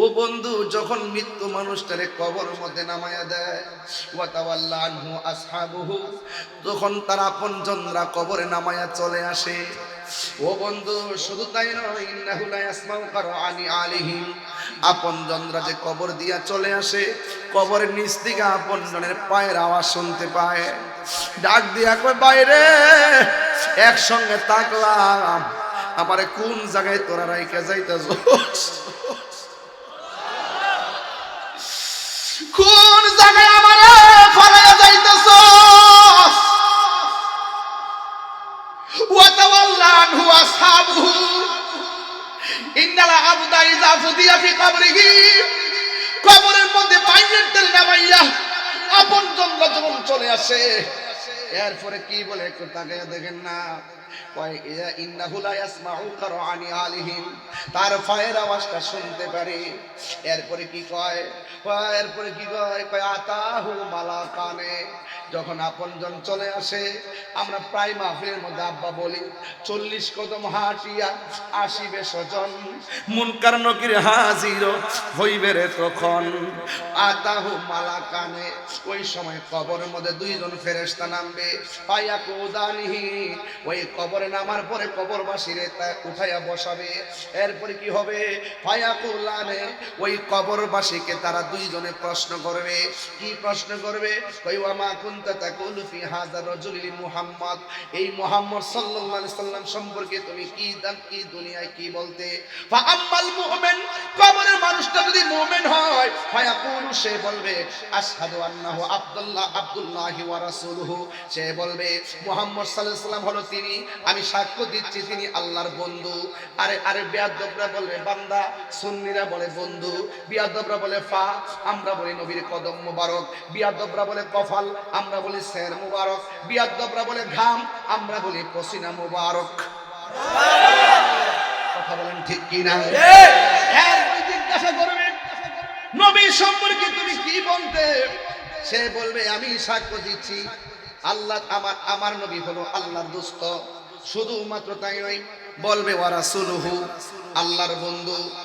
ও বন্ধু, যখন মৃত্যু মানুষটারে কবরের মধ্যে নামায়া দেয়, ওয়া তাওয়াল্লা আনহু আসহাবুহু, তখন তার আপনজনরা কবরে নামায়া চলে আসে। ও বন্ধু, শুধু তাই নয়, ইন্নাহু লা ইয়াসমাউ কারআনি আলিহিম, আপনজনরা যে কবর দিয়া চলে আসে, কবরের নিচ থেকে আপনজনের পায়ের আওয়াজ শুনতে পায়। ডাক দিয়া কয়, বাইরে একসঙ্গে তাকলাম, আমারে কোন জায়গায় তোরা রাইখা যাইতাছস? কোন জায়গায় আমারে ফালাইয়া যাইতাছস? ওয়া তাওয়াল্লা আনহু আসহাবুহু, ইন্নাল আবদা ইযা ফুদিয়া ফি কবরিহি, কবরের মধ্যে বাইরের তেল নামাইয়া আপনজনরা যখন চলে আসে, এরপরে কি বলে একটু তাকায়া দেখেন না, কয় ইন্নাহু লা ইয়াসমাউ কারআনি আলিহিম, তার পায়ের আওয়াজটা শুনতে পারে। এরপরে কি কয়, এরপরে কি কয়, কয় আতাহু মালাকানে, যখন আপনজন চলে আসে, আমরা প্রায় মাহফিলের মধ্যে আব্বা বলি 40 কদম হাঁটিয়া আসিবে স্বজন, মুনকার নকির হাজির হইবে রে তখন। আতাহু মালাকানে, ওই সময় কবরের মধ্যে দুইজন ফেরেশতা নামবে। ফায়াকুদানিহি, ওই কবরে নামার পরে কবরবাসীরে তা উঠাইয়া বসাবে। এরপরে কি হবে, ফায়াকুলানে, ওই কবরবাসীকে তারা দুইজনে প্রশ্ন করবে। কি প্রশ্ন করবে, কই ওয়া মা কুনতা তাকুলু ফি হাযা রাজুলি মুহাম্মদ, এই মুহাম্মদ সাল্লাল্লাহু আলাইহি সাল্লাম সম্পর্কে তুমি কি দুনিয়ায় কি বলতে? ফা আম্মাল মুমিন, কবরের মানুষটা যদি মুমিন হয়, ফায়াকুলু, সে বলবে আশহাদু আন্নাহু আব্দুল্লাহি ওয়া রাসূলুহু, সে বলবে মুহাম্মদ সাল্লাল্লাহু আলাইহি সাল্লাম হলো তিনি, আমি সাক্ষ্য দিচ্ছি তিনি আল্লাহর বন্ধু। আরে বেয়াদবরা বলে বান্দা, সুন্নিরা বলে বন্ধু, বিয়াদবরা বলে ফা, আমরা বলি নবীর কদম মুবারক, বিয়াদবরা বলে কফাল, আমরা বলি সের মুবারক, বিয়াদবরা বলে ঘাম, আমরা বলি পসিনা মুবারক। কথা বলেন ঠিক কি না? জিজ্ঞাসা করবে নবী সম্পর্কে তুমি কি বলতে, সে বলবে আমি সাক্ষ্য দিচ্ছি আল্লাহ, আমার নবী হলো আল্লাহর দোস্ত। শুধুমাত্র তাই নয়, বলবে ওয়া রাসূলুহু, আল্লাহর বন্ধু।